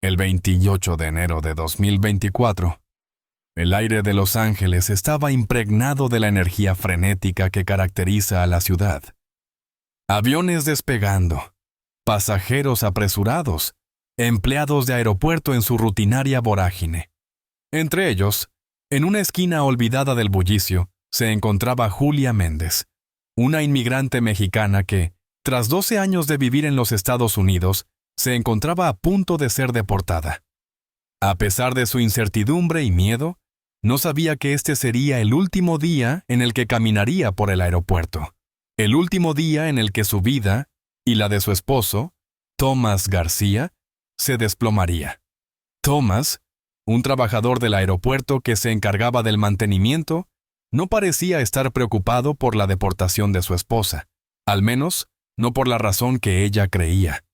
El 28 de enero de 2024, el aire de Los Ángeles estaba impregnado de la energía frenética que caracteriza a la ciudad. Aviones despegando, pasajeros apresurados, empleados de aeropuerto en su rutinaria vorágine. Entre ellos, en una esquina olvidada del bullicio, se encontraba Julia Méndez, una inmigrante mexicana que, tras 12 años de vivir en los Estados Unidos, se encontraba a punto de ser deportada. A pesar de su incertidumbre y miedo, no sabía que este sería el último día en el que caminaría por el aeropuerto, el último día en el que su vida y la de su esposo, Tomás García, se desplomaría. Tomás, un trabajador del aeropuerto que se encargaba del mantenimiento, no parecía estar preocupado por la deportación de su esposa, al menos no por la razón que ella creía.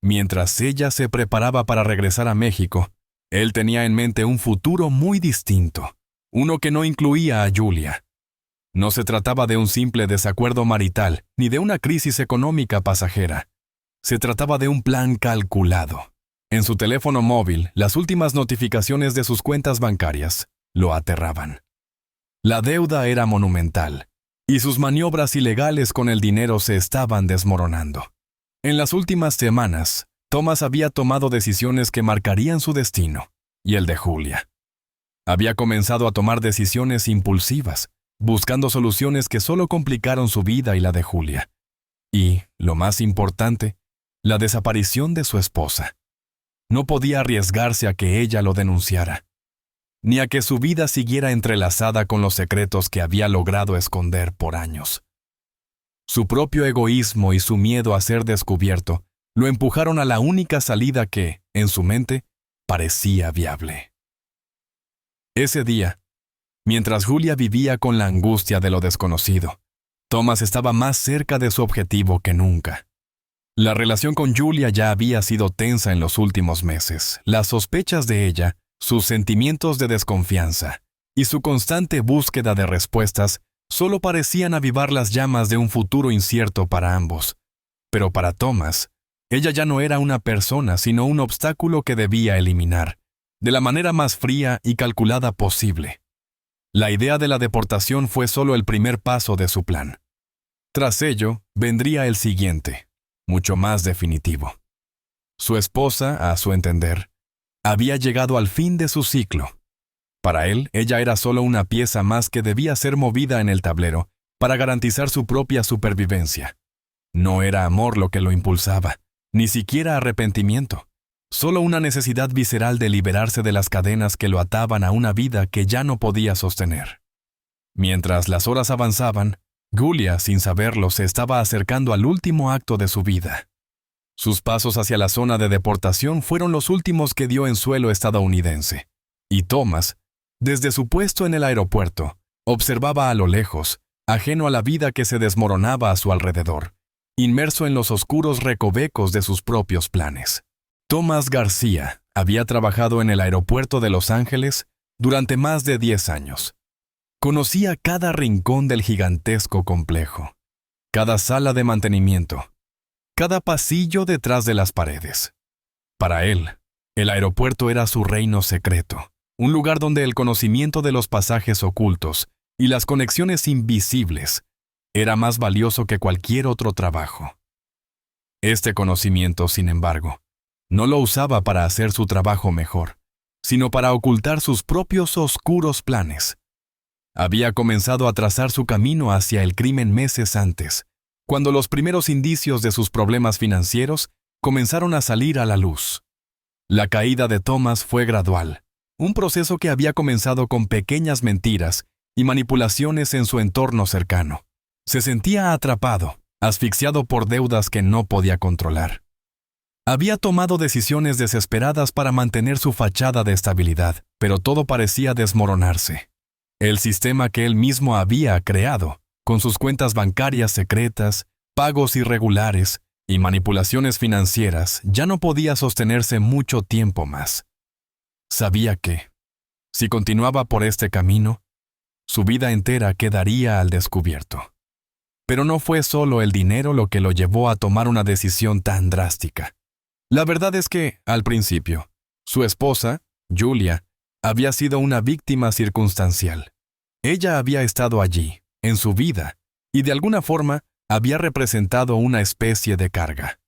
Mientras ella se preparaba para regresar a México, él tenía en mente un futuro muy distinto, uno que no incluía a Julia. No se trataba de un simple desacuerdo marital ni de una crisis económica pasajera. Se trataba de un plan calculado. En su teléfono móvil, las últimas notificaciones de sus cuentas bancarias lo aterraban. La deuda era monumental, y sus maniobras ilegales con el dinero se estaban desmoronando. En las últimas semanas, Tomás había tomado decisiones que marcarían su destino y el de Julia. Había comenzado a tomar decisiones impulsivas, buscando soluciones que solo complicaron su vida y la de Julia. Y, lo más importante, la desaparición de su esposa. No podía arriesgarse a que ella lo denunciara, ni a que su vida siguiera entrelazada con los secretos que había logrado esconder por años. Su propio egoísmo y su miedo a ser descubierto lo empujaron a la única salida que, en su mente, parecía viable. Ese día, mientras Julia vivía con la angustia de lo desconocido, Tomás estaba más cerca de su objetivo que nunca. La relación con Julia ya había sido tensa en los últimos meses. Las sospechas de ella, sus sentimientos de desconfianza y su constante búsqueda de respuestas solo parecían avivar las llamas de un futuro incierto para ambos. Pero para Tomás, ella ya no era una persona, sino un obstáculo que debía eliminar, de la manera más fría y calculada posible. La idea de la deportación fue solo el primer paso de su plan. Tras ello, vendría el siguiente, mucho más definitivo. Su esposa, a su entender, había llegado al fin de su ciclo. Para él, ella era solo una pieza más que debía ser movida en el tablero para garantizar su propia supervivencia. No era amor lo que lo impulsaba, ni siquiera arrepentimiento, solo una necesidad visceral de liberarse de las cadenas que lo ataban a una vida que ya no podía sostener. Mientras las horas avanzaban, Julia, sin saberlo, se estaba acercando al último acto de su vida. Sus pasos hacia la zona de deportación fueron los últimos que dio en suelo estadounidense, y Tomás, desde su puesto en el aeropuerto, observaba a lo lejos, ajeno a la vida que se desmoronaba a su alrededor, inmerso en los oscuros recovecos de sus propios planes. Tomás García había trabajado en el aeropuerto de Los Ángeles durante más de 10 años. Conocía cada rincón del gigantesco complejo, cada sala de mantenimiento, cada pasillo detrás de las paredes. Para él, el aeropuerto era su reino secreto, un lugar donde el conocimiento de los pasajes ocultos y las conexiones invisibles era más valioso que cualquier otro trabajo. Este conocimiento, sin embargo, no lo usaba para hacer su trabajo mejor, sino para ocultar sus propios oscuros planes. Había comenzado a trazar su camino hacia el crimen meses antes, cuando los primeros indicios de sus problemas financieros comenzaron a salir a la luz. La caída de Tomás fue gradual, un proceso que había comenzado con pequeñas mentiras y manipulaciones en su entorno cercano. Se sentía atrapado, asfixiado por deudas que no podía controlar. Había tomado decisiones desesperadas para mantener su fachada de estabilidad, pero todo parecía desmoronarse. El sistema que él mismo había creado, con sus cuentas bancarias secretas, pagos irregulares y manipulaciones financieras, ya no podía sostenerse mucho tiempo más. Sabía que, si continuaba por este camino, su vida entera quedaría al descubierto. Pero no fue solo el dinero lo que lo llevó a tomar una decisión tan drástica. La verdad es que, al principio, Su esposa, Julia, había sido una víctima circunstancial. Ella había estado allí, en su vida, y de alguna forma había representado una especie de carga.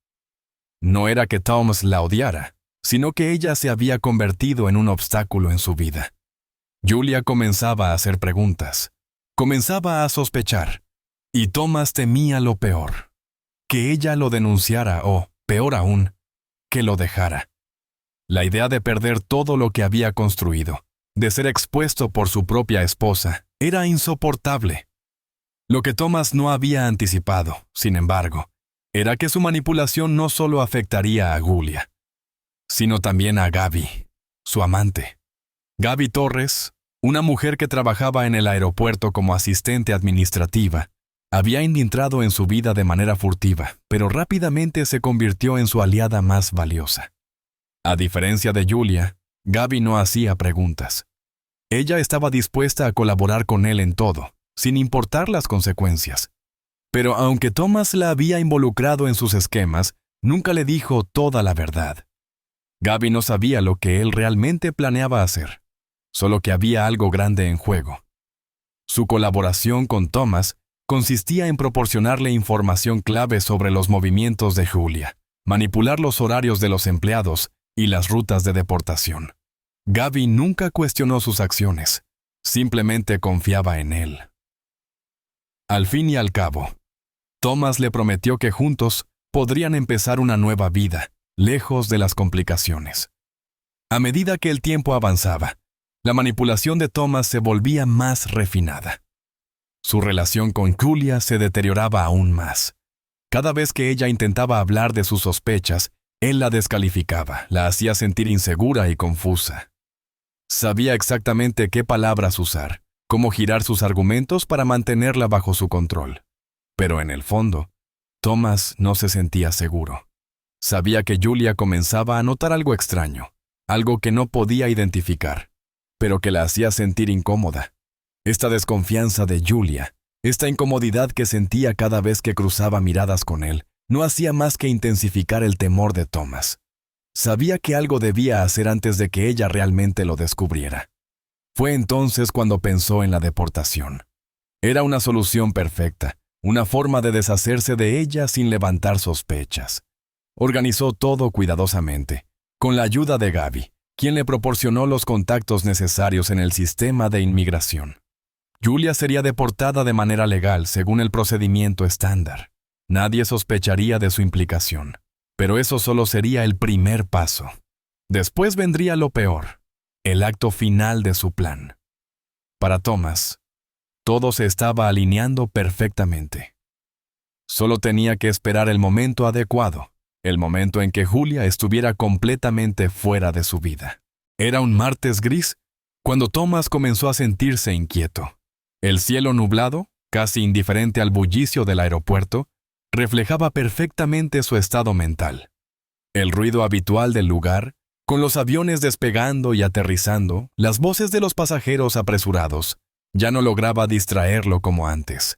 No era que Thomas la odiara, sino que ella se había convertido en un obstáculo en su vida. Julia comenzaba a hacer preguntas, comenzaba a sospechar, y Thomas temía lo peor, que ella lo denunciara o, peor aún, que lo dejara. La idea de perder todo lo que había construido, de ser expuesto por su propia esposa, era insoportable. Lo que Thomas no había anticipado, sin embargo, era que su manipulación no solo afectaría a Julia, sino también a Gaby, su amante. Gaby Torres, una mujer que trabajaba en el aeropuerto como asistente administrativa, había entrado en su vida de manera furtiva, pero rápidamente se convirtió en su aliada más valiosa. A diferencia de Julia, Gaby no hacía preguntas. Ella estaba dispuesta a colaborar con él en todo, sin importar las consecuencias. Pero aunque Thomas la había involucrado en sus esquemas, nunca le dijo toda la verdad. Gaby no sabía lo que él realmente planeaba hacer, solo que había algo grande en juego. Su colaboración con Thomas consistía en proporcionarle información clave sobre los movimientos de Julia, manipular los horarios de los empleados y las rutas de deportación. Gaby nunca cuestionó sus acciones, simplemente confiaba en él. Al fin y al cabo, Thomas le prometió que juntos podrían empezar una nueva vida, lejos de las complicaciones. A medida que el tiempo avanzaba, la manipulación de Thomas se volvía más refinada. Su relación con Julia se deterioraba aún más. Cada vez que ella intentaba hablar de sus sospechas, él la descalificaba, la hacía sentir insegura y confusa. Sabía exactamente qué palabras usar, cómo girar sus argumentos para mantenerla bajo su control. Pero en el fondo, Thomas no se sentía seguro. Sabía que Julia comenzaba a notar algo extraño, algo que no podía identificar, pero que la hacía sentir incómoda. Esta desconfianza de Julia, esta incomodidad que sentía cada vez que cruzaba miradas con él, no hacía más que intensificar el temor de Thomas. Sabía que algo debía hacer antes de que ella realmente lo descubriera. Fue entonces cuando pensó en la deportación. Era una solución perfecta, una forma de deshacerse de ella sin levantar sospechas. Organizó todo cuidadosamente, con la ayuda de Gaby, quien le proporcionó los contactos necesarios en el sistema de inmigración. Julia sería deportada de manera legal según el procedimiento estándar. Nadie sospecharía de su implicación, pero eso solo sería el primer paso. Después vendría lo peor, el acto final de su plan. Para Thomas, todo se estaba alineando perfectamente. Solo tenía que esperar el momento adecuado, el momento en que Julia estuviera completamente fuera de su vida. Era un martes gris cuando Thomas comenzó a sentirse inquieto. El cielo nublado, casi indiferente al bullicio del aeropuerto, reflejaba perfectamente su estado mental. El ruido habitual del lugar, con los aviones despegando y aterrizando, las voces de los pasajeros apresurados, ya no lograba distraerlo como antes.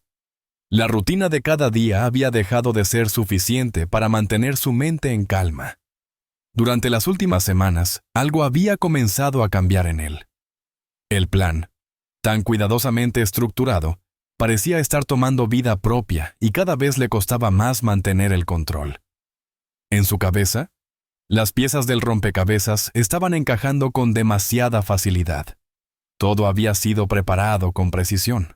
La rutina de cada día había dejado de ser suficiente para mantener su mente en calma. Durante las últimas semanas, algo había comenzado a cambiar en él. El plan, tan cuidadosamente estructurado, parecía estar tomando vida propia y cada vez le costaba más mantener el control. En su cabeza, las piezas del rompecabezas estaban encajando con demasiada facilidad. Todo había sido preparado con precisión.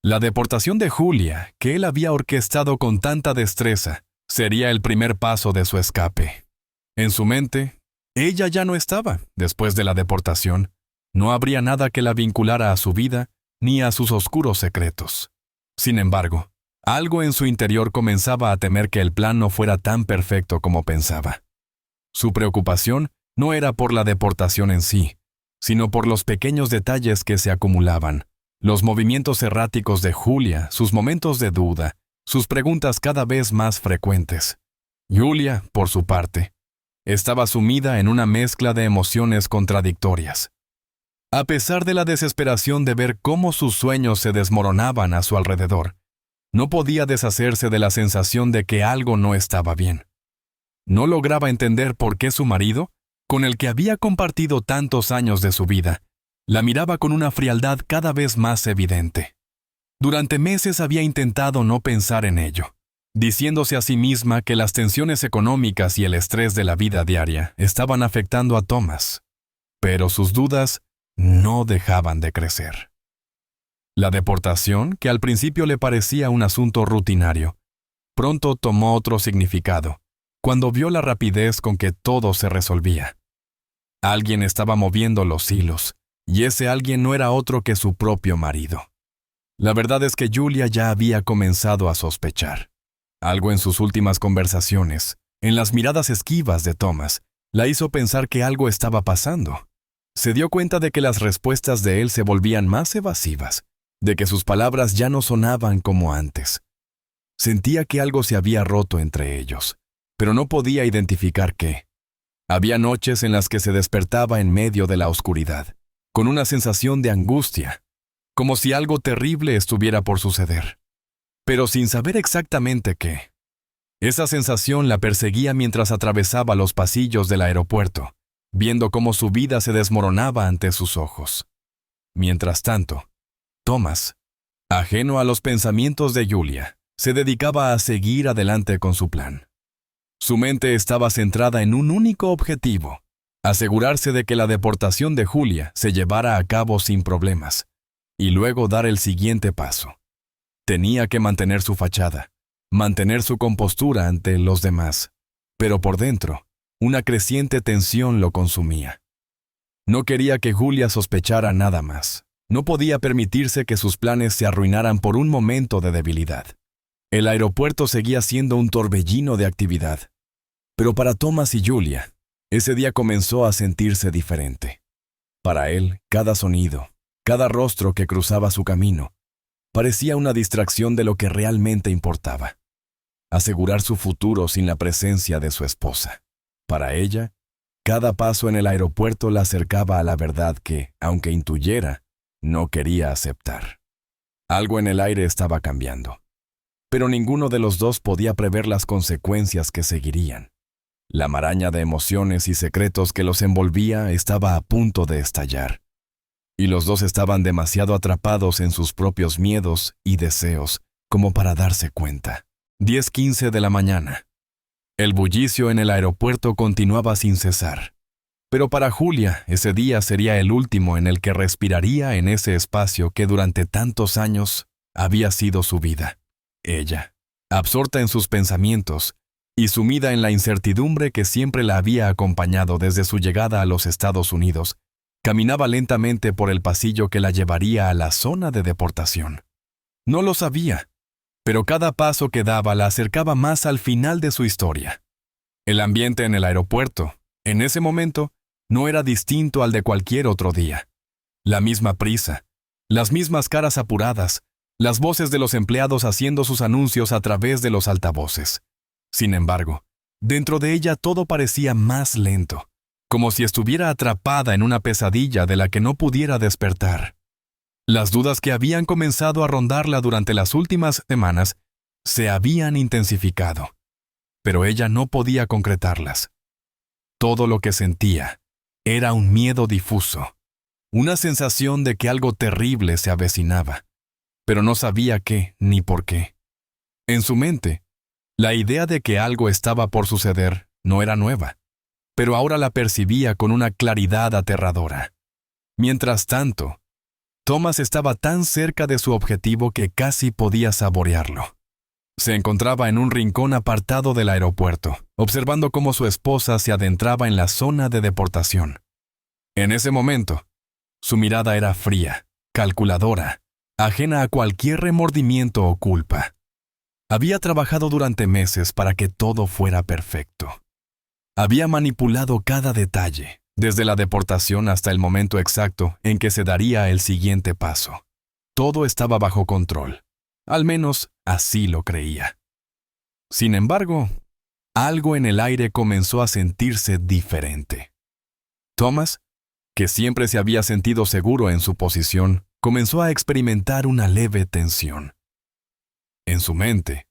La deportación de Julia, que él había orquestado con tanta destreza, sería el primer paso de su escape. En su mente, ella ya no estaba, después de la deportación. No habría nada que la vinculara a su vida ni a sus oscuros secretos. Sin embargo, algo en su interior comenzaba a temer que el plan no fuera tan perfecto como pensaba. Su preocupación no era por la deportación en sí, sino por los pequeños detalles que se acumulaban, los movimientos erráticos de Julia, sus momentos de duda, sus preguntas cada vez más frecuentes. Julia, por su parte, estaba sumida en una mezcla de emociones contradictorias. A pesar de la desesperación de ver cómo sus sueños se desmoronaban a su alrededor, no podía deshacerse de la sensación de que algo no estaba bien. No lograba entender por qué su marido con el que había compartido tantos años de su vida, la miraba con una frialdad cada vez más evidente. Durante meses había intentado no pensar en ello, diciéndose a sí misma que las tensiones económicas y el estrés de la vida diaria estaban afectando a Thomas, pero sus dudas no dejaban de crecer. La deportación, que al principio le parecía un asunto rutinario, pronto tomó otro significado, cuando vio la rapidez con que todo se resolvía. Alguien estaba moviendo los hilos, y ese alguien no era otro que su propio marido. La verdad es que Julia ya había comenzado a sospechar. Algo en sus últimas conversaciones, en las miradas esquivas de Thomas, la hizo pensar que algo estaba pasando. Se dio cuenta de que las respuestas de él se volvían más evasivas, de que sus palabras ya no sonaban como antes. Sentía que algo se había roto entre ellos, pero no podía identificar qué. Había noches en las que se despertaba en medio de la oscuridad, con una sensación de angustia, como si algo terrible estuviera por suceder, pero sin saber exactamente qué. Esa sensación la perseguía mientras atravesaba los pasillos del aeropuerto, viendo cómo su vida se desmoronaba ante sus ojos. Mientras tanto, Thomas, ajeno a los pensamientos de Julia, se dedicaba a seguir adelante con su plan. Su mente estaba centrada en un único objetivo: asegurarse de que la deportación de Julia se llevara a cabo sin problemas, y luego dar el siguiente paso. Tenía que mantener su fachada, mantener su compostura ante los demás, pero por dentro, una creciente tensión lo consumía. No quería que Julia sospechara nada más. No podía permitirse que sus planes se arruinaran por un momento de debilidad. El aeropuerto seguía siendo un torbellino de actividad. Pero para Thomas y Julia, ese día comenzó a sentirse diferente. Para él, cada sonido, cada rostro que cruzaba su camino, parecía una distracción de lo que realmente importaba: asegurar su futuro sin la presencia de su esposa. Para ella, cada paso en el aeropuerto la acercaba a la verdad que, aunque intuyera, no quería aceptar. Algo en el aire estaba cambiando, pero ninguno de los dos podía prever las consecuencias que seguirían. La maraña de emociones y secretos que los envolvía estaba a punto de estallar, y los dos estaban demasiado atrapados en sus propios miedos y deseos como para darse cuenta. 10:15 de la mañana. El bullicio en el aeropuerto continuaba sin cesar. Pero para Julia, ese día sería el último en el que respiraría en ese espacio que durante tantos años había sido su vida. Ella, absorta en sus pensamientos y sumida en la incertidumbre que siempre la había acompañado desde su llegada a los Estados Unidos, caminaba lentamente por el pasillo que la llevaría a la zona de deportación. No lo sabía, pero cada paso que daba la acercaba más al final de su historia. El ambiente en el aeropuerto, en ese momento, no era distinto al de cualquier otro día. La misma prisa, las mismas caras apuradas, las voces de los empleados haciendo sus anuncios a través de los altavoces. Sin embargo, dentro de ella todo parecía más lento, como si estuviera atrapada en una pesadilla de la que no pudiera despertar. Las dudas que habían comenzado a rondarla durante las últimas semanas se habían intensificado, pero ella no podía concretarlas. Todo lo que sentía era un miedo difuso, una sensación de que algo terrible se avecinaba, pero no sabía qué ni por qué. En su mente, la idea de que algo estaba por suceder no era nueva, pero ahora la percibía con una claridad aterradora. Mientras tanto, Thomas estaba tan cerca de su objetivo que casi podía saborearlo. Se encontraba en un rincón apartado del aeropuerto, observando cómo su esposa se adentraba en la zona de deportación. En ese momento, su mirada era fría, calculadora, ajena a cualquier remordimiento o culpa. Había trabajado durante meses para que todo fuera perfecto. Había manipulado cada detalle, desde la deportación hasta el momento exacto en que se daría el siguiente paso. Todo estaba bajo control. Al menos así lo creía. Sin embargo, algo en el aire comenzó a sentirse diferente. Thomas, que siempre se había sentido seguro en su posición, comenzó a experimentar una leve tensión. En su mente,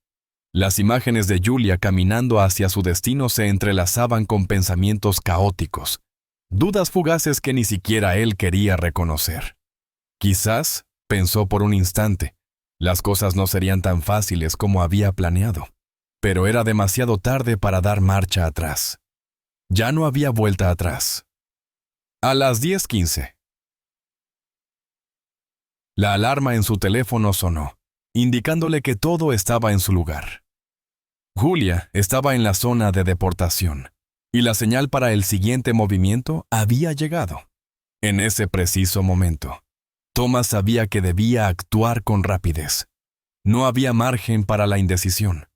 las imágenes de Julia caminando hacia su destino se entrelazaban con pensamientos caóticos, dudas fugaces que ni siquiera él quería reconocer. Quizás, pensó por un instante, las cosas no serían tan fáciles como había planeado, pero era demasiado tarde para dar marcha atrás. Ya no había vuelta atrás. A las 10:15. La alarma en su teléfono sonó, indicándole que todo estaba en su lugar. Julia estaba en la zona de deportación, y la señal para el siguiente movimiento había llegado. En ese preciso momento, Thomas sabía que debía actuar con rapidez. No había margen para la indecisión.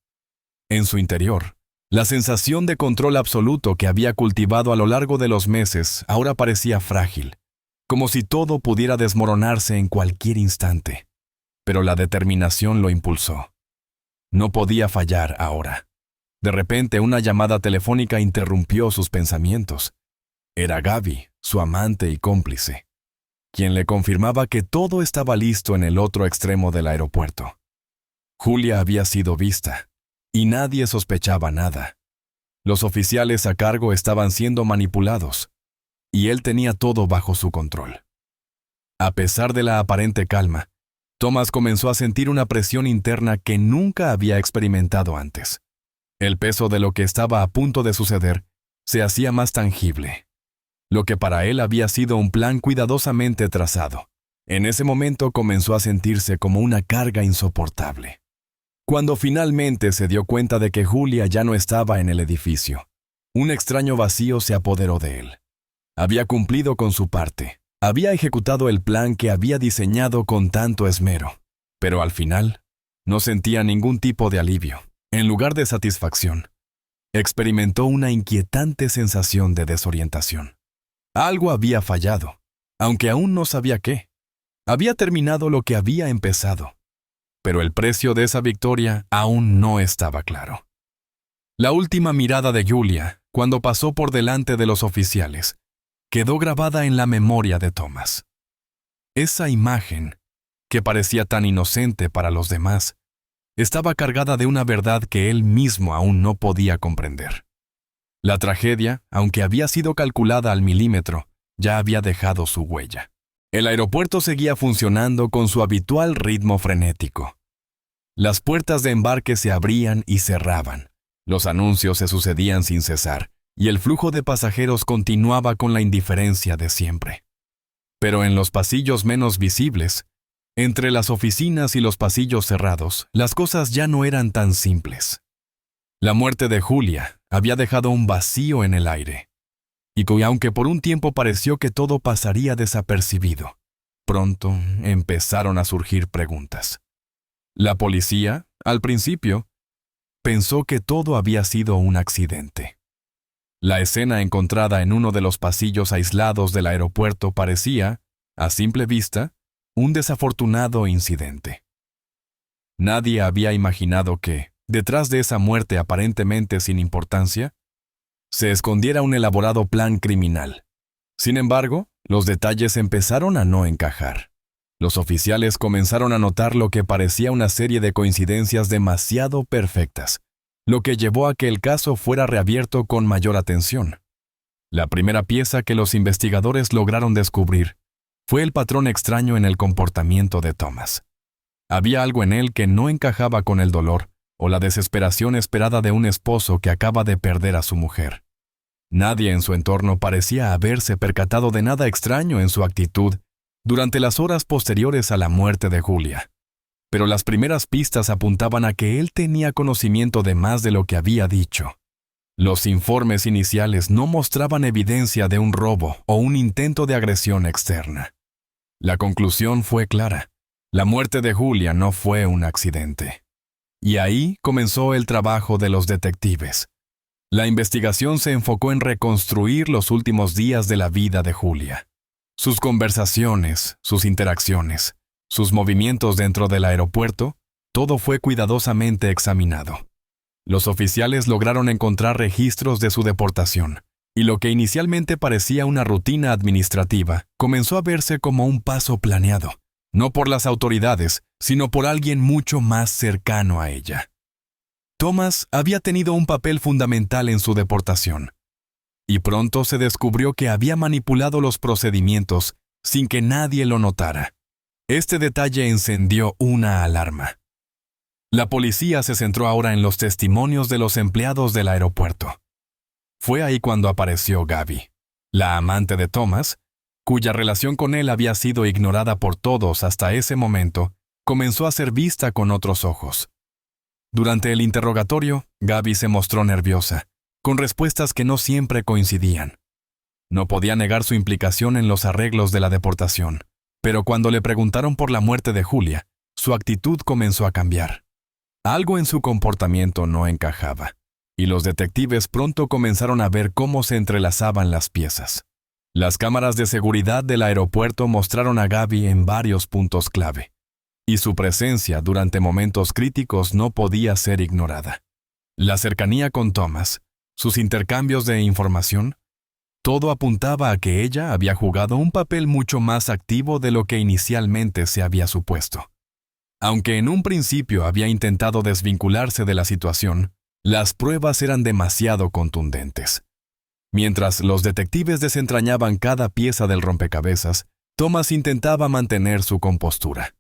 En su interior, la sensación de control absoluto que había cultivado a lo largo de los meses ahora parecía frágil, como si todo pudiera desmoronarse en cualquier instante. Pero la determinación lo impulsó. No podía fallar ahora. De repente, una llamada telefónica interrumpió sus pensamientos. Era Gaby, su amante y cómplice, quien le confirmaba que todo estaba listo en el otro extremo del aeropuerto. Julia había sido vista, y nadie sospechaba nada. Los oficiales a cargo estaban siendo manipulados, y él tenía todo bajo su control. A pesar de la aparente calma, Thomas comenzó a sentir una presión interna que nunca había experimentado antes. El peso de lo que estaba a punto de suceder se hacía más tangible. Lo que para él había sido un plan cuidadosamente trazado, en ese momento comenzó a sentirse como una carga insoportable. Cuando finalmente se dio cuenta de que Julia ya no estaba en el edificio, un extraño vacío se apoderó de él. Había cumplido con su parte, había ejecutado el plan que había diseñado con tanto esmero, pero al final no sentía ningún tipo de alivio. En lugar de satisfacción, experimentó una inquietante sensación de desorientación. Algo había fallado, aunque aún no sabía qué. Había terminado lo que había empezado, pero el precio de esa victoria aún no estaba claro. La última mirada de Julia, cuando pasó por delante de los oficiales, quedó grabada en la memoria de Thomas. Esa imagen, que parecía tan inocente para los demás, estaba cargada de una verdad que él mismo aún no podía comprender. La tragedia, aunque había sido calculada al milímetro, ya había dejado su huella. El aeropuerto seguía funcionando con su habitual ritmo frenético. Las puertas de embarque se abrían y cerraban, los anuncios se sucedían sin cesar, y el flujo de pasajeros continuaba con la indiferencia de siempre. Pero en los pasillos menos visibles, entre las oficinas y los pasillos cerrados, las cosas ya no eran tan simples. La muerte de Julia había dejado un vacío en el aire, y aunque por un tiempo pareció que todo pasaría desapercibido, pronto empezaron a surgir preguntas. La policía, al principio, pensó que todo había sido un accidente. La escena encontrada en uno de los pasillos aislados del aeropuerto parecía, a simple vista, un desafortunado incidente. Nadie había imaginado que, detrás de esa muerte aparentemente sin importancia, se escondiera un elaborado plan criminal. Sin embargo, los detalles empezaron a no encajar. Los oficiales comenzaron a notar lo que parecía una serie de coincidencias demasiado perfectas, lo que llevó a que el caso fuera reabierto con mayor atención. La primera pieza que los investigadores lograron descubrir fue el patrón extraño en el comportamiento de Thomas. Había algo en él que no encajaba con el dolor o la desesperación esperada de un esposo que acaba de perder a su mujer. Nadie en su entorno parecía haberse percatado de nada extraño en su actitud durante las horas posteriores a la muerte de Julia. Pero las primeras pistas apuntaban a que él tenía conocimiento de más de lo que había dicho. Los informes iniciales no mostraban evidencia de un robo o un intento de agresión externa. La conclusión fue clara. La muerte de Julia no fue un accidente. Y ahí comenzó el trabajo de los detectives. La investigación se enfocó en reconstruir los últimos días de la vida de Julia. Sus conversaciones, sus interacciones, sus movimientos dentro del aeropuerto, todo fue cuidadosamente examinado. Los oficiales lograron encontrar registros de su deportación, y lo que inicialmente parecía una rutina administrativa comenzó a verse como un paso planeado, no por las autoridades, sino por alguien mucho más cercano a ella. Thomas había tenido un papel fundamental en su deportación, y pronto se descubrió que había manipulado los procedimientos sin que nadie lo notara. Este detalle encendió una alarma. La policía se centró ahora en los testimonios de los empleados del aeropuerto. Fue ahí cuando apareció Gaby, la amante de Thomas, cuya relación con él había sido ignorada por todos hasta ese momento, comenzó a ser vista con otros ojos. Durante el interrogatorio, Gaby se mostró nerviosa, con respuestas que no siempre coincidían. No podía negar su implicación en los arreglos de la deportación, pero cuando le preguntaron por la muerte de Julia, su actitud comenzó a cambiar. Algo en su comportamiento no encajaba, y los detectives pronto comenzaron a ver cómo se entrelazaban las piezas. Las cámaras de seguridad del aeropuerto mostraron a Gaby en varios puntos clave, y su presencia durante momentos críticos no podía ser ignorada. La cercanía con Thomas, sus intercambios de información, todo apuntaba a que ella había jugado un papel mucho más activo de lo que inicialmente se había supuesto. Aunque en un principio había intentado desvincularse de la situación, las pruebas eran demasiado contundentes. Mientras los detectives desentrañaban cada pieza del rompecabezas, Thomas intentaba mantener su compostura.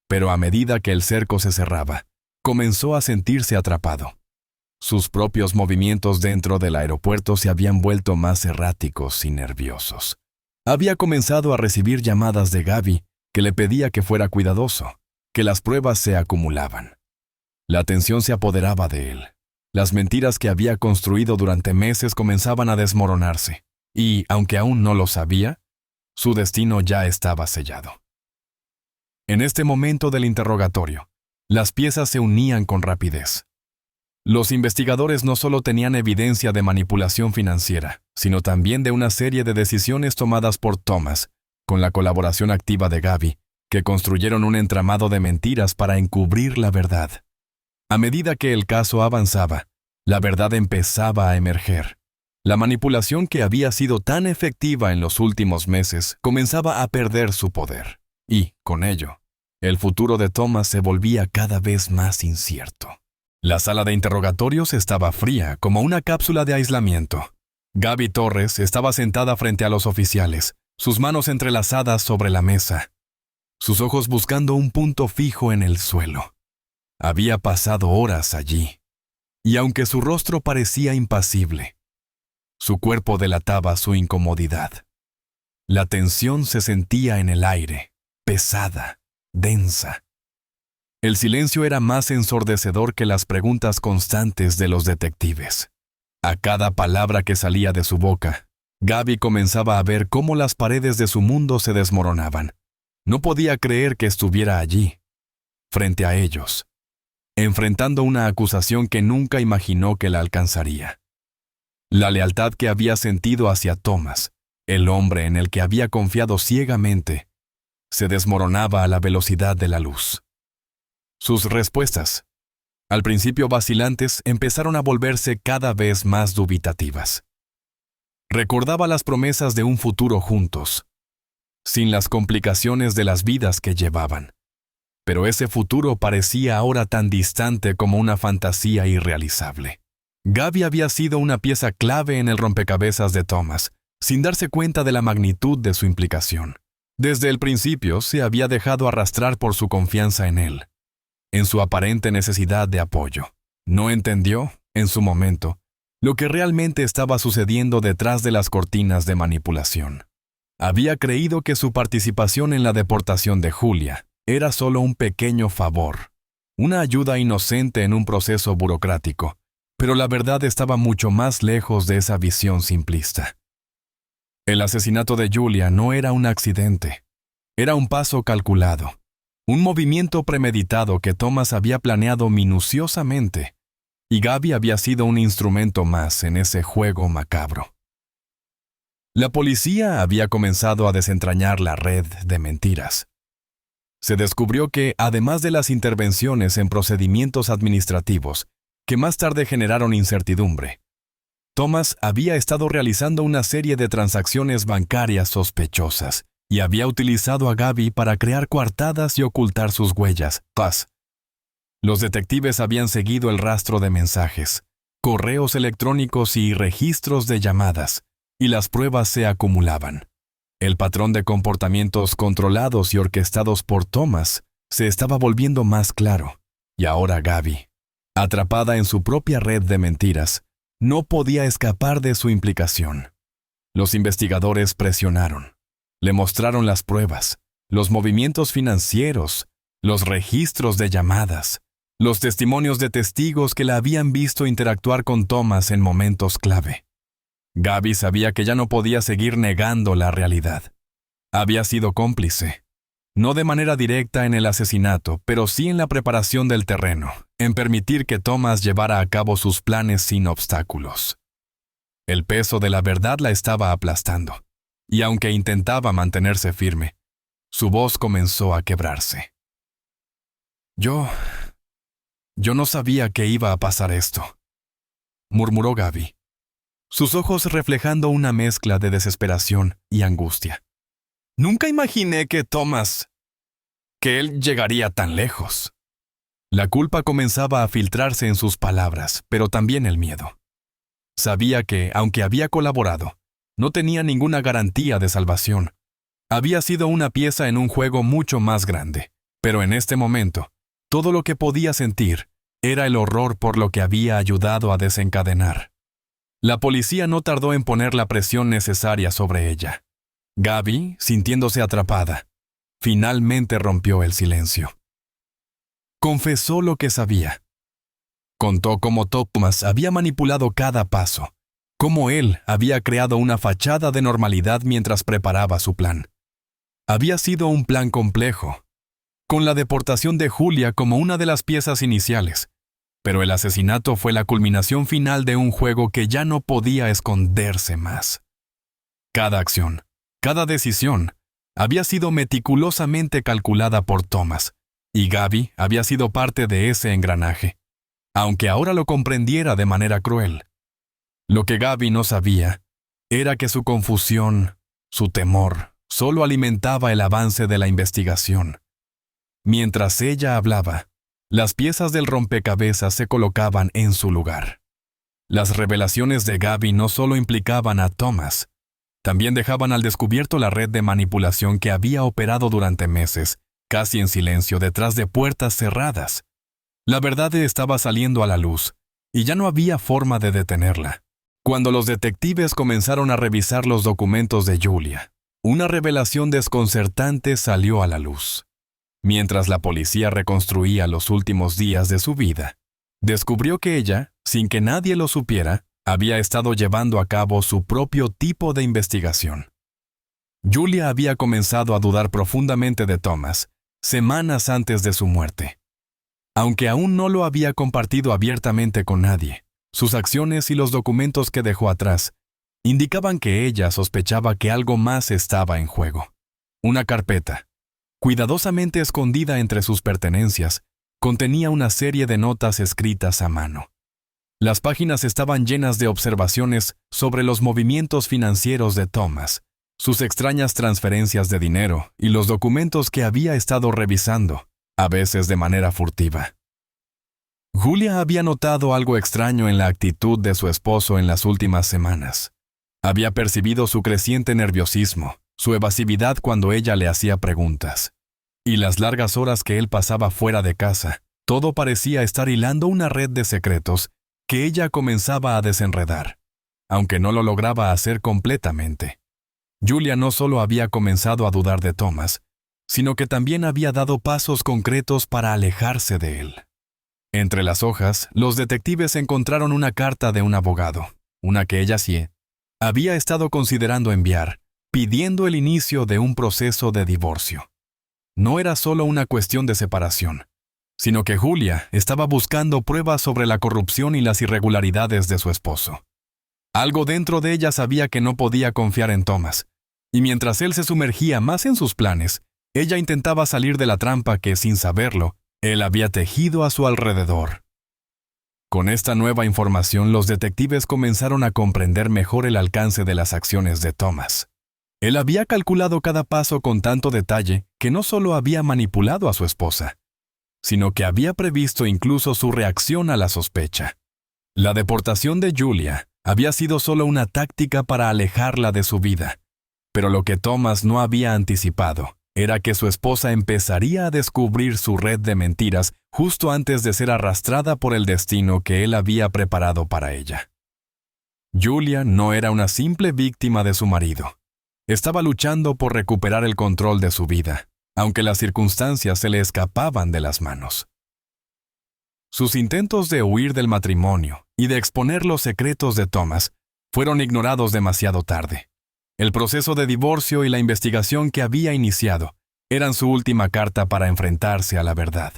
Pero a medida que el cerco se cerraba, comenzó a sentirse atrapado. Sus propios movimientos dentro del aeropuerto se habían vuelto más erráticos y nerviosos. Había comenzado a recibir llamadas de Gaby, que le pedía que fuera cuidadoso, que las pruebas se acumulaban. La tensión se apoderaba de él. Las mentiras que había construido durante meses comenzaban a desmoronarse, y, aunque aún no lo sabía, su destino ya estaba sellado. En este momento del interrogatorio, las piezas se unían con rapidez. Los investigadores no solo tenían evidencia de manipulación financiera, sino también de una serie de decisiones tomadas por Thomas, con la colaboración activa de Gaby, que construyeron un entramado de mentiras para encubrir la verdad. A medida que el caso avanzaba, la verdad empezaba a emerger. La manipulación que había sido tan efectiva en los últimos meses comenzaba a perder su poder. Y, con ello, el futuro de Thomas se volvía cada vez más incierto. La sala de interrogatorios estaba fría, como una cápsula de aislamiento. Gaby Torres estaba sentada frente a los oficiales, sus manos entrelazadas sobre la mesa, sus ojos buscando un punto fijo en el suelo. Había pasado horas allí, y aunque su rostro parecía impasible, su cuerpo delataba su incomodidad. La tensión se sentía en el aire, pesada, densa. El silencio era más ensordecedor que las preguntas constantes de los detectives. A cada palabra que salía de su boca, Gaby comenzaba a ver cómo las paredes de su mundo se desmoronaban. No podía creer que estuviera allí, frente a ellos, enfrentando una acusación que nunca imaginó que la alcanzaría. La lealtad que había sentido hacia Thomas, el hombre en el que había confiado ciegamente, se desmoronaba a la velocidad de la luz. Sus respuestas, al principio vacilantes, empezaron a volverse cada vez más dubitativas. Recordaba las promesas de un futuro juntos, sin las complicaciones de las vidas que llevaban. Pero ese futuro parecía ahora tan distante como una fantasía irrealizable. Gaby había sido una pieza clave en el rompecabezas de Thomas, sin darse cuenta de la magnitud de su implicación. Desde el principio se había dejado arrastrar por su confianza en él, en su aparente necesidad de apoyo. No entendió, en su momento, lo que realmente estaba sucediendo detrás de las cortinas de manipulación. Había creído que su participación en la deportación de Julia era solo un pequeño favor, una ayuda inocente en un proceso burocrático, pero la verdad estaba mucho más lejos de esa visión simplista. El asesinato de Julia no era un accidente, era un paso calculado, un movimiento premeditado que Thomas había planeado minuciosamente, y Gaby había sido un instrumento más en ese juego macabro. La policía había comenzado a desentrañar la red de mentiras. Se descubrió que, además de las intervenciones en procedimientos administrativos, que más tarde generaron incertidumbre, Thomas había estado realizando una serie de transacciones bancarias sospechosas y había utilizado a Gaby para crear coartadas y ocultar sus huellas. Los detectives habían seguido el rastro de mensajes, correos electrónicos y registros de llamadas, y las pruebas se acumulaban. El patrón de comportamientos controlados y orquestados por Thomas se estaba volviendo más claro, y ahora Gaby, atrapada en su propia red de mentiras, no podía escapar de su implicación. Los investigadores presionaron. Le mostraron las pruebas, los movimientos financieros, los registros de llamadas, los testimonios de testigos que la habían visto interactuar con Thomas en momentos clave. Gaby sabía que ya no podía seguir negando la realidad. Había sido cómplice, no de manera directa en el asesinato, pero sí en la preparación del terreno, en permitir que Thomas llevara a cabo sus planes sin obstáculos. El peso de la verdad la estaba aplastando, y aunque intentaba mantenerse firme, su voz comenzó a quebrarse. Yo no sabía que iba a pasar esto, murmuró Gaby, sus ojos reflejando una mezcla de desesperación y angustia. Nunca imaginé que él llegaría tan lejos. La culpa comenzaba a filtrarse en sus palabras, pero también el miedo. Sabía que, aunque había colaborado, no tenía ninguna garantía de salvación. Había sido una pieza en un juego mucho más grande, pero en este momento, todo lo que podía sentir era el horror por lo que había ayudado a desencadenar. La policía no tardó en poner la presión necesaria sobre ella. Gaby, sintiéndose atrapada, finalmente rompió el silencio. Confesó lo que sabía. Contó cómo Thomas había manipulado cada paso, cómo él había creado una fachada de normalidad mientras preparaba su plan. Había sido un plan complejo, con la deportación de Julia como una de las piezas iniciales, pero el asesinato fue la culminación final de un juego que ya no podía esconderse más. Cada acción, cada decisión, había sido meticulosamente calculada por Thomas, y Gaby había sido parte de ese engranaje, aunque ahora lo comprendiera de manera cruel. Lo que Gaby no sabía era que su confusión, su temor, solo alimentaba el avance de la investigación. Mientras ella hablaba, las piezas del rompecabezas se colocaban en su lugar. Las revelaciones de Gaby no solo implicaban a Thomas, también dejaban al descubierto la red de manipulación que había operado durante meses, casi en silencio detrás de puertas cerradas. La verdad estaba saliendo a la luz, y ya no había forma de detenerla. Cuando los detectives comenzaron a revisar los documentos de Julia, una revelación desconcertante salió a la luz. Mientras la policía reconstruía los últimos días de su vida, descubrió que ella, sin que nadie lo supiera, había estado llevando a cabo su propio tipo de investigación. Julia había comenzado a dudar profundamente de Thomas semanas antes de su muerte. Aunque aún no lo había compartido abiertamente con nadie, sus acciones y los documentos que dejó atrás indicaban que ella sospechaba que algo más estaba en juego. Una carpeta, cuidadosamente escondida entre sus pertenencias, contenía una serie de notas escritas a mano. Las páginas estaban llenas de observaciones sobre los movimientos financieros de Thomas, sus extrañas transferencias de dinero y los documentos que había estado revisando, a veces de manera furtiva. Julia había notado algo extraño en la actitud de su esposo en las últimas semanas. Había percibido su creciente nerviosismo, su evasividad cuando ella le hacía preguntas, y las largas horas que él pasaba fuera de casa. Todo parecía estar hilando una red de secretos que ella comenzaba a desenredar, aunque no lo lograba hacer completamente. Julia no solo había comenzado a dudar de Thomas, sino que también había dado pasos concretos para alejarse de él. Entre las hojas, los detectives encontraron una carta de un abogado, una que ella sí había estado considerando enviar, pidiendo el inicio de un proceso de divorcio. No era solo una cuestión de separación, sino que Julia estaba buscando pruebas sobre la corrupción y las irregularidades de su esposo. Algo dentro de ella sabía que no podía confiar en Thomas, y mientras él se sumergía más en sus planes, ella intentaba salir de la trampa que, sin saberlo, él había tejido a su alrededor. Con esta nueva información, los detectives comenzaron a comprender mejor el alcance de las acciones de Thomas. Él había calculado cada paso con tanto detalle que no solo había manipulado a su esposa, sino que había previsto incluso su reacción a la sospecha. La deportación de Julia había sido solo una táctica para alejarla de su vida. Pero lo que Thomas no había anticipado era que su esposa empezaría a descubrir su red de mentiras justo antes de ser arrastrada por el destino que él había preparado para ella. Julia no era una simple víctima de su marido. Estaba luchando por recuperar el control de su vida, aunque las circunstancias se le escapaban de las manos. Sus intentos de huir del matrimonio y de exponer los secretos de Thomas fueron ignorados demasiado tarde. El proceso de divorcio y la investigación que había iniciado eran su última carta para enfrentarse a la verdad.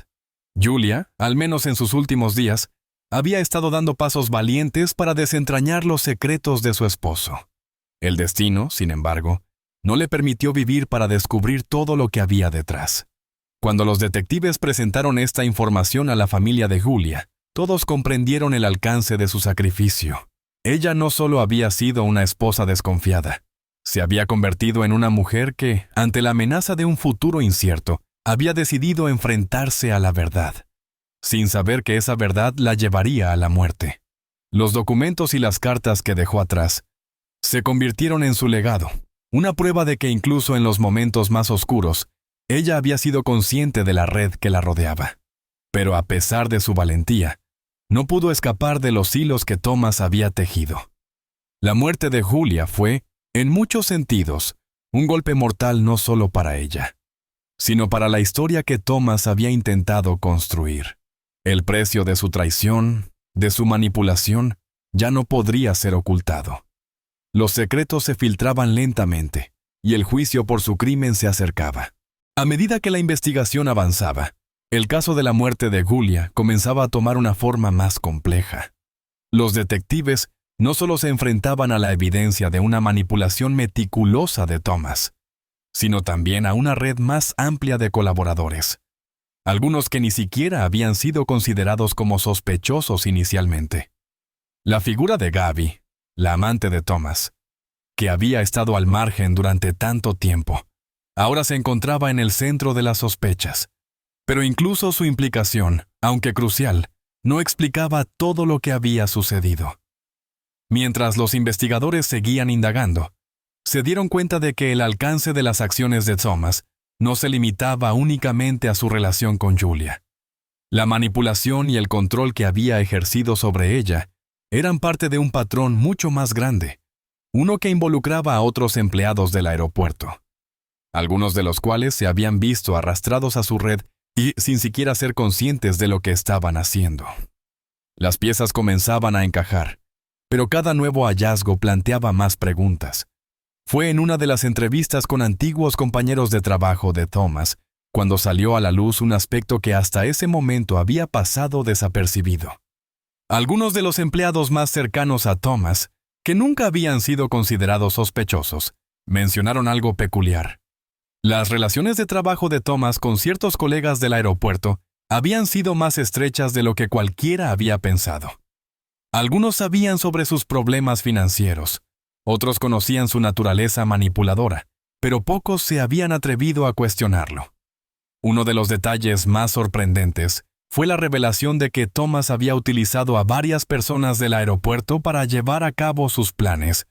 Julia, al menos en sus últimos días, había estado dando pasos valientes para desentrañar los secretos de su esposo. El destino, sin embargo, no le permitió vivir para descubrir todo lo que había detrás. Cuando los detectives presentaron esta información a la familia de Julia, todos comprendieron el alcance de su sacrificio. Ella no solo había sido una esposa desconfiada, se había convertido en una mujer que, ante la amenaza de un futuro incierto, había decidido enfrentarse a la verdad, sin saber que esa verdad la llevaría a la muerte. Los documentos y las cartas que dejó atrás se convirtieron en su legado, una prueba de que incluso en los momentos más oscuros, ella había sido consciente de la red que la rodeaba. Pero a pesar de su valentía, no pudo escapar de los hilos que Thomas había tejido. La muerte de Julia fue, en muchos sentidos, un golpe mortal no solo para ella, sino para la historia que Thomas había intentado construir. El precio de su traición, de su manipulación, ya no podría ser ocultado. Los secretos se filtraban lentamente, y el juicio por su crimen se acercaba. A medida que la investigación avanzaba, el caso de la muerte de Julia comenzaba a tomar una forma más compleja. Los detectives no solo se enfrentaban a la evidencia de una manipulación meticulosa de Thomas, sino también a una red más amplia de colaboradores, algunos que ni siquiera habían sido considerados como sospechosos inicialmente. La figura de Gaby, la amante de Thomas, que había estado al margen durante tanto tiempo, ahora se encontraba en el centro de las sospechas. Pero incluso su implicación, aunque crucial, no explicaba todo lo que había sucedido. Mientras los investigadores seguían indagando, se dieron cuenta de que el alcance de las acciones de Thomas no se limitaba únicamente a su relación con Julia. La manipulación y el control que había ejercido sobre ella eran parte de un patrón mucho más grande, uno que involucraba a otros empleados del aeropuerto, algunos de los cuales se habían visto arrastrados a su red y sin siquiera ser conscientes de lo que estaban haciendo. Las piezas comenzaban a encajar, pero cada nuevo hallazgo planteaba más preguntas. Fue en una de las entrevistas con antiguos compañeros de trabajo de Thomas cuando salió a la luz un aspecto que hasta ese momento había pasado desapercibido. Algunos de los empleados más cercanos a Thomas, que nunca habían sido considerados sospechosos, mencionaron algo peculiar. Las relaciones de trabajo de Thomas con ciertos colegas del aeropuerto habían sido más estrechas de lo que cualquiera había pensado. Algunos sabían sobre sus problemas financieros, otros conocían su naturaleza manipuladora, pero pocos se habían atrevido a cuestionarlo. Uno de los detalles más sorprendentes fue la revelación de que Thomas había utilizado a varias personas del aeropuerto para llevar a cabo sus planes,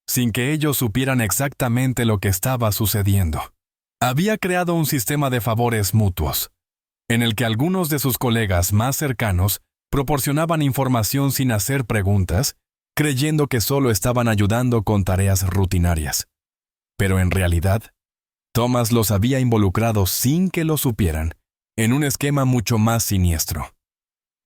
sin que ellos supieran exactamente lo que estaba sucediendo. Había creado un sistema de favores mutuos, en el que algunos de sus colegas más cercanos proporcionaban información sin hacer preguntas, creyendo que solo estaban ayudando con tareas rutinarias. Pero en realidad, Thomas los había involucrado sin que lo supieran, en un esquema mucho más siniestro.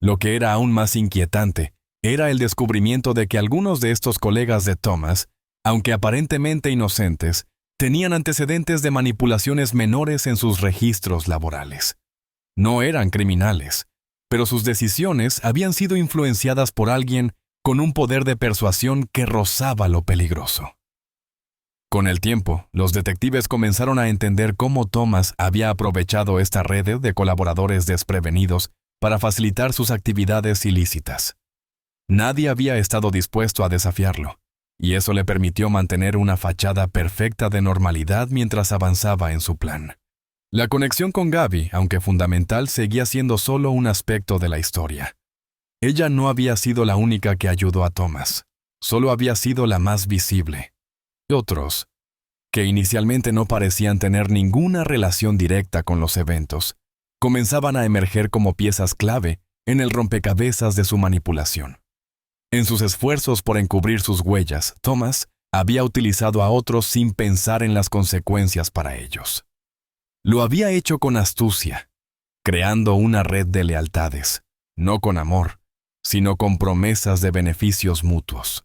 Lo que era aún más inquietante era el descubrimiento de que algunos de estos colegas de Thomas, aunque aparentemente inocentes, tenían antecedentes de manipulaciones menores en sus registros laborales. No eran criminales, pero sus decisiones habían sido influenciadas por alguien con un poder de persuasión que rozaba lo peligroso. Con el tiempo, los detectives comenzaron a entender cómo Thomas había aprovechado esta red de colaboradores desprevenidos para facilitar sus actividades ilícitas. Nadie había estado dispuesto a desafiarlo, y eso le permitió mantener una fachada perfecta de normalidad mientras avanzaba en su plan. La conexión con Gaby, aunque fundamental, seguía siendo solo un aspecto de la historia. Ella no había sido la única que ayudó a Thomas. solo había sido la más visible. Y otros, que inicialmente no parecían tener ninguna relación directa con los eventos, comenzaban a emerger como piezas clave en el rompecabezas de su manipulación. En sus esfuerzos por encubrir sus huellas, Thomas había utilizado a otros sin pensar en las consecuencias para ellos. Lo había hecho con astucia, creando una red de lealtades, no con amor, sino con promesas de beneficios mutuos.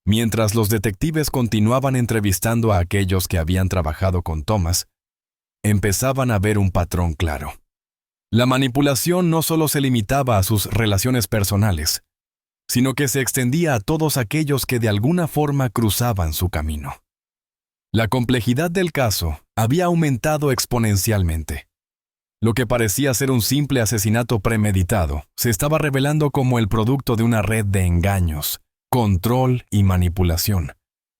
Mientras los detectives continuaban entrevistando a aquellos que habían trabajado con Thomas, empezaban a ver un patrón claro. La manipulación no solo se limitaba a sus relaciones personales, sino que se extendía a todos aquellos que de alguna forma cruzaban su camino. La complejidad del caso había aumentado exponencialmente. Lo que parecía ser un simple asesinato premeditado se estaba revelando como el producto de una red de engaños, control y manipulación,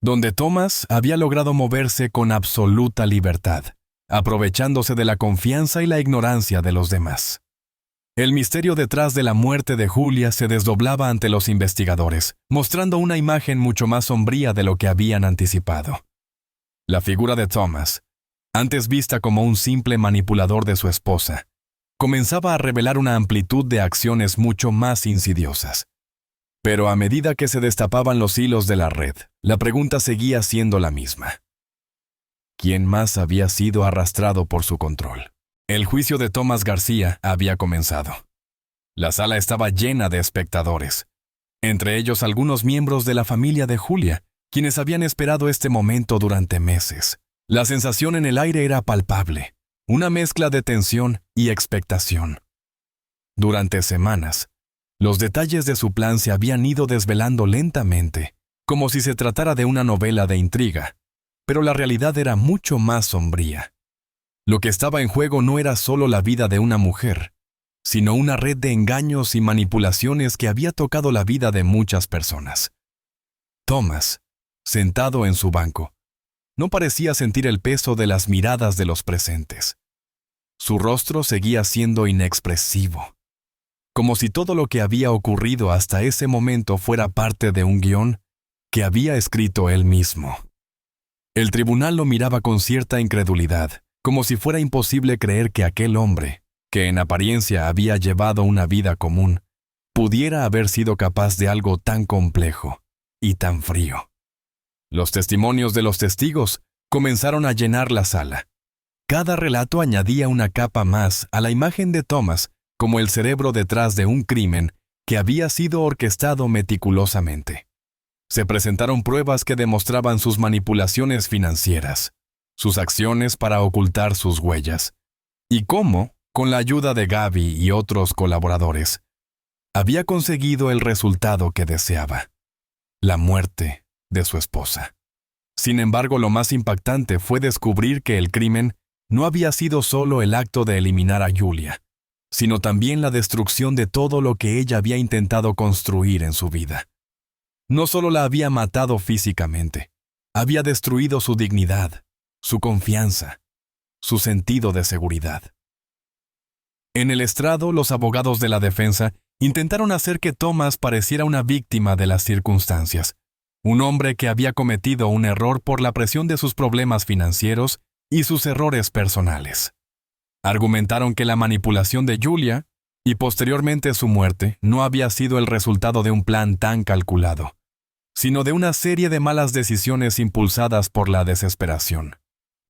donde Thomas había logrado moverse con absoluta libertad, aprovechándose de la confianza y la ignorancia de los demás. El misterio detrás de la muerte de Julia se desdoblaba ante los investigadores, mostrando una imagen mucho más sombría de lo que habían anticipado. La figura de Thomas, antes vista como un simple manipulador de su esposa, comenzaba a revelar una amplitud de acciones mucho más insidiosas. Pero a medida que se destapaban los hilos de la red, la pregunta seguía siendo la misma. ¿Quién más había sido arrastrado por su control? El juicio de Thomas García había comenzado. La sala estaba llena de espectadores, entre ellos algunos miembros de la familia de Julia, quienes habían esperado este momento durante meses. La sensación en el aire era palpable, una mezcla de tensión y expectación. Durante semanas, los detalles de su plan se habían ido desvelando lentamente, como si se tratara de una novela de intriga, pero la realidad era mucho más sombría. Lo que estaba en juego no era solo la vida de una mujer, sino una red de engaños y manipulaciones que había tocado la vida de muchas personas. Thomas, sentado en su banco, no parecía sentir el peso de las miradas de los presentes. Su rostro seguía siendo inexpresivo, como si todo lo que había ocurrido hasta ese momento fuera parte de un guión que había escrito él mismo. El tribunal lo miraba con cierta incredulidad, como si fuera imposible creer que aquel hombre, que en apariencia había llevado una vida común, pudiera haber sido capaz de algo tan complejo y tan frío. Los testimonios de los testigos comenzaron a llenar la sala. Cada relato añadía una capa más a la imagen de Thomas como el cerebro detrás de un crimen que había sido orquestado meticulosamente. Se presentaron pruebas que demostraban sus manipulaciones financieras, sus acciones para ocultar sus huellas, y cómo, con la ayuda de Gaby y otros colaboradores, había conseguido el resultado que deseaba: la muerte de su esposa. Sin embargo, lo más impactante fue descubrir que el crimen no había sido solo el acto de eliminar a Julia, sino también la destrucción de todo lo que ella había intentado construir en su vida. No solo la había matado físicamente, había destruido su dignidad, su confianza, su sentido de seguridad. En el estrado, los abogados de la defensa intentaron hacer que Thomas pareciera una víctima de las circunstancias, un hombre que había cometido un error por la presión de sus problemas financieros y sus errores personales. Argumentaron que la manipulación de Julia y posteriormente su muerte no había sido el resultado de un plan tan calculado, sino de una serie de malas decisiones impulsadas por la desesperación.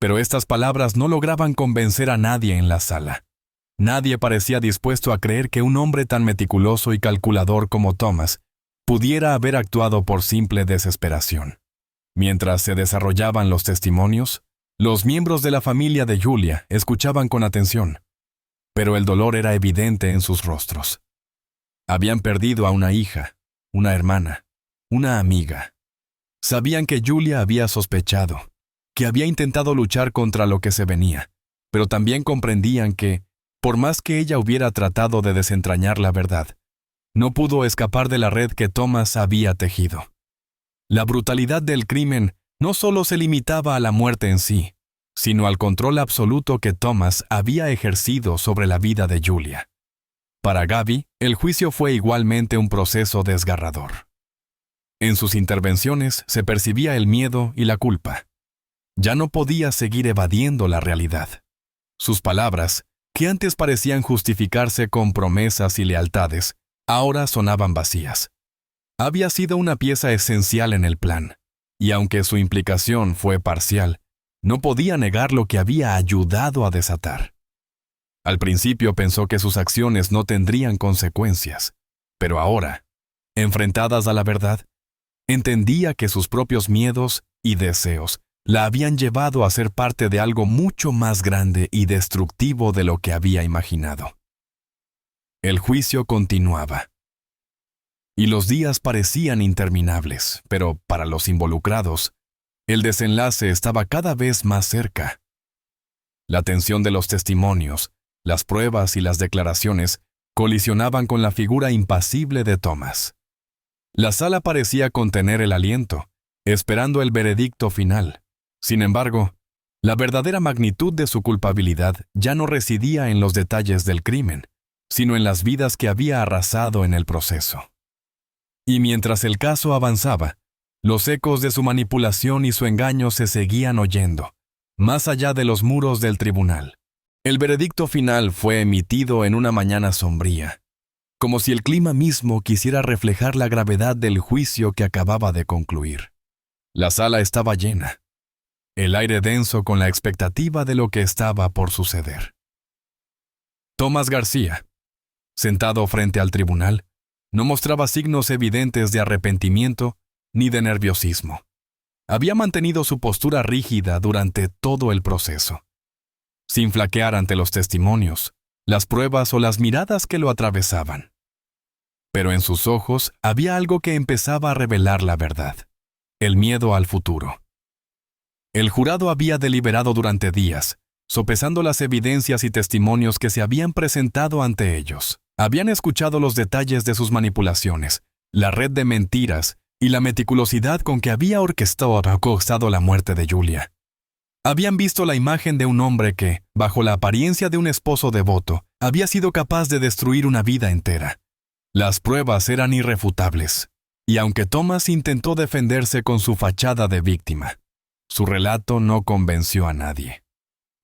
Pero estas palabras no lograban convencer a nadie en la sala. Nadie parecía dispuesto a creer que un hombre tan meticuloso y calculador como Thomas pudiera haber actuado por simple desesperación. Mientras se desarrollaban los testimonios, los miembros de la familia de Julia escuchaban con atención, pero el dolor era evidente en sus rostros. Habían perdido a una hija, una hermana, una amiga. Sabían que Julia había sospechado, que había intentado luchar contra lo que se venía, pero también comprendían que, por más que ella hubiera tratado de desentrañar la verdad, no pudo escapar de la red que Thomas había tejido. La brutalidad del crimen no solo se limitaba a la muerte en sí, sino al control absoluto que Thomas había ejercido sobre la vida de Julia. Para Gaby, el juicio fue igualmente un proceso desgarrador. En sus intervenciones se percibía el miedo y la culpa. Ya no podía seguir evadiendo la realidad. Sus palabras, que antes parecían justificarse con promesas y lealtades, ahora sonaban vacías. Había sido una pieza esencial en el plan, y aunque su implicación fue parcial, no podía negar lo que había ayudado a desatar. Al principio pensó que sus acciones no tendrían consecuencias, pero ahora, enfrentadas a la verdad, entendía que sus propios miedos y deseos la habían llevado a ser parte de algo mucho más grande y destructivo de lo que había imaginado. El juicio continuaba. Y los días parecían interminables, pero para los involucrados, el desenlace estaba cada vez más cerca. La tensión de los testimonios, las pruebas y las declaraciones colisionaban con la figura impasible de Thomas. La sala parecía contener el aliento, esperando el veredicto final. Sin embargo, la verdadera magnitud de su culpabilidad ya no residía en los detalles del crimen, sino en las vidas que había arrasado en el proceso. Y mientras el caso avanzaba, los ecos de su manipulación y su engaño se seguían oyendo, más allá de los muros del tribunal. El veredicto final fue emitido en una mañana sombría, como si el clima mismo quisiera reflejar la gravedad del juicio que acababa de concluir. La sala estaba llena, el aire denso con la expectativa de lo que estaba por suceder. Thomas García, sentado frente al tribunal, no mostraba signos evidentes de arrepentimiento ni de nerviosismo. Había mantenido su postura rígida durante todo el proceso, sin flaquear ante los testimonios, las pruebas o las miradas que lo atravesaban. Pero en sus ojos había algo que empezaba a revelar la verdad: el miedo al futuro. El jurado había deliberado durante días, sopesando las evidencias y testimonios que se habían presentado ante ellos. Habían escuchado los detalles de sus manipulaciones, la red de mentiras y la meticulosidad con que había orquestado la muerte de Julia. Habían visto la imagen de un hombre que, bajo la apariencia de un esposo devoto, había sido capaz de destruir una vida entera. Las pruebas eran irrefutables, y aunque Thomas intentó defenderse con su fachada de víctima, su relato no convenció a nadie.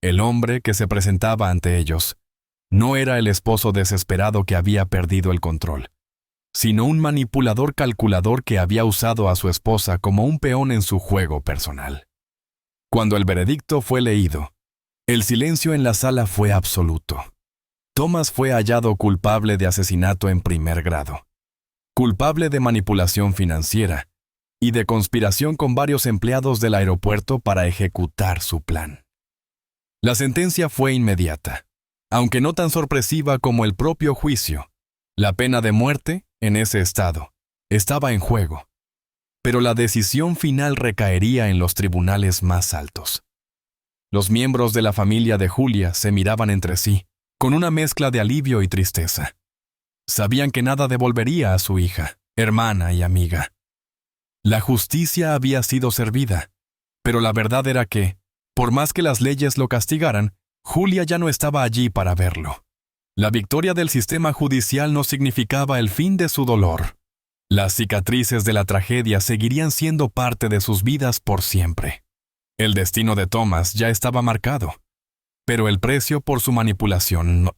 El hombre que se presentaba ante ellos no era el esposo desesperado que había perdido el control, sino un manipulador calculador que había usado a su esposa como un peón en su juego personal. Cuando el veredicto fue leído, el silencio en la sala fue absoluto. Thomas fue hallado culpable de asesinato en primer grado, culpable de manipulación financiera y de conspiración con varios empleados del aeropuerto para ejecutar su plan. La sentencia fue inmediata, aunque no tan sorpresiva como el propio juicio. La pena de muerte, en ese estado, estaba en juego, pero la decisión final recaería en los tribunales más altos. Los miembros de la familia de Julia se miraban entre sí, con una mezcla de alivio y tristeza. Sabían que nada devolvería a su hija, hermana y amiga. La justicia había sido servida, pero la verdad era que, por más que las leyes lo castigaran, Julia ya no estaba allí para verlo. La victoria del sistema judicial no significaba el fin de su dolor. Las cicatrices de la tragedia seguirían siendo parte de sus vidas por siempre. El destino de Thomas ya estaba marcado, pero el precio por su manipulación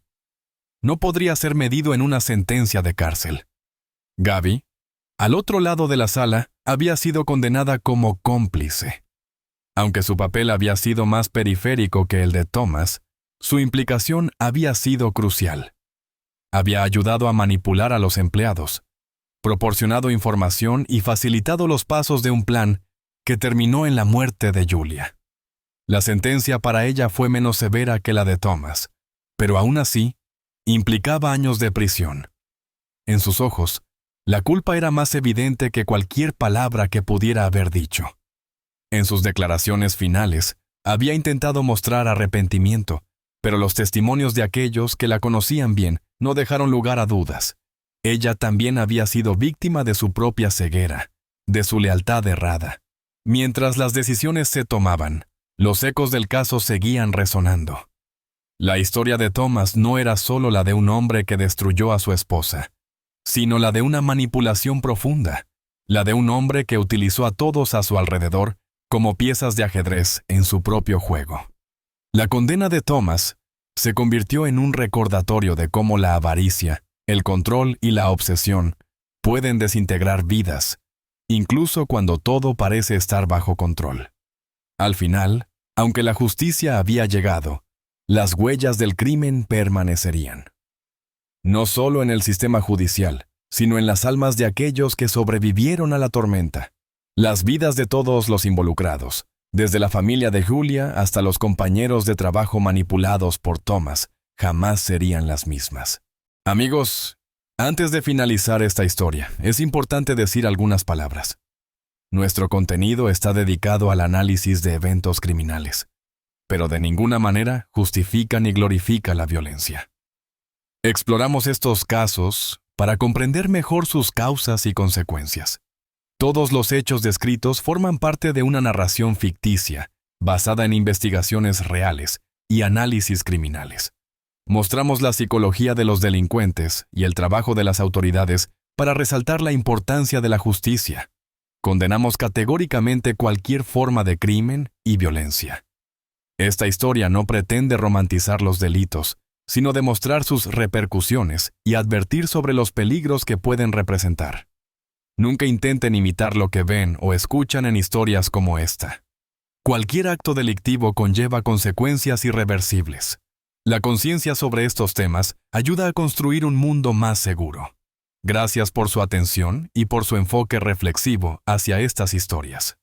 no podría ser medido en una sentencia de cárcel. Gaby, al otro lado de la sala, había sido condenada como cómplice. Aunque su papel había sido más periférico que el de Thomas, su implicación había sido crucial. Había ayudado a manipular a los empleados, proporcionado información y facilitado los pasos de un plan que terminó en la muerte de Julia. La sentencia para ella fue menos severa que la de Thomas, pero aún así, implicaba años de prisión. En sus ojos, la culpa era más evidente que cualquier palabra que pudiera haber dicho. En sus declaraciones finales, había intentado mostrar arrepentimiento, pero los testimonios de aquellos que la conocían bien no dejaron lugar a dudas. Ella también había sido víctima de su propia ceguera, de su lealtad errada. Mientras las decisiones se tomaban, los ecos del caso seguían resonando. La historia de Thomas no era solo la de un hombre que destruyó a su esposa, sino la de una manipulación profunda, la de un hombre que utilizó a todos a su alrededor como piezas de ajedrez en su propio juego. La condena de Thomas se convirtió en un recordatorio de cómo la avaricia, el control y la obsesión pueden desintegrar vidas, incluso cuando todo parece estar bajo control. Al final, aunque la justicia había llegado, las huellas del crimen permanecerían. No solo en el sistema judicial, sino en las almas de aquellos que sobrevivieron a la tormenta. Las vidas de todos los involucrados, desde la familia de Julia hasta los compañeros de trabajo manipulados por Thomas, jamás serían las mismas. Amigos, antes de finalizar esta historia, es importante decir algunas palabras. Nuestro contenido está dedicado al análisis de eventos criminales, pero de ninguna manera justifica ni glorifica la violencia. Exploramos estos casos para comprender mejor sus causas y consecuencias. Todos los hechos descritos forman parte de una narración ficticia, basada en investigaciones reales y análisis criminales. Mostramos la psicología de los delincuentes y el trabajo de las autoridades para resaltar la importancia de la justicia. Condenamos categóricamente cualquier forma de crimen y violencia. Esta historia no pretende romantizar los delitos, sino demostrar sus repercusiones y advertir sobre los peligros que pueden representar. Nunca intenten imitar lo que ven o escuchan en historias como esta. Cualquier acto delictivo conlleva consecuencias irreversibles. La conciencia sobre estos temas ayuda a construir un mundo más seguro. Gracias por su atención y por su enfoque reflexivo hacia estas historias.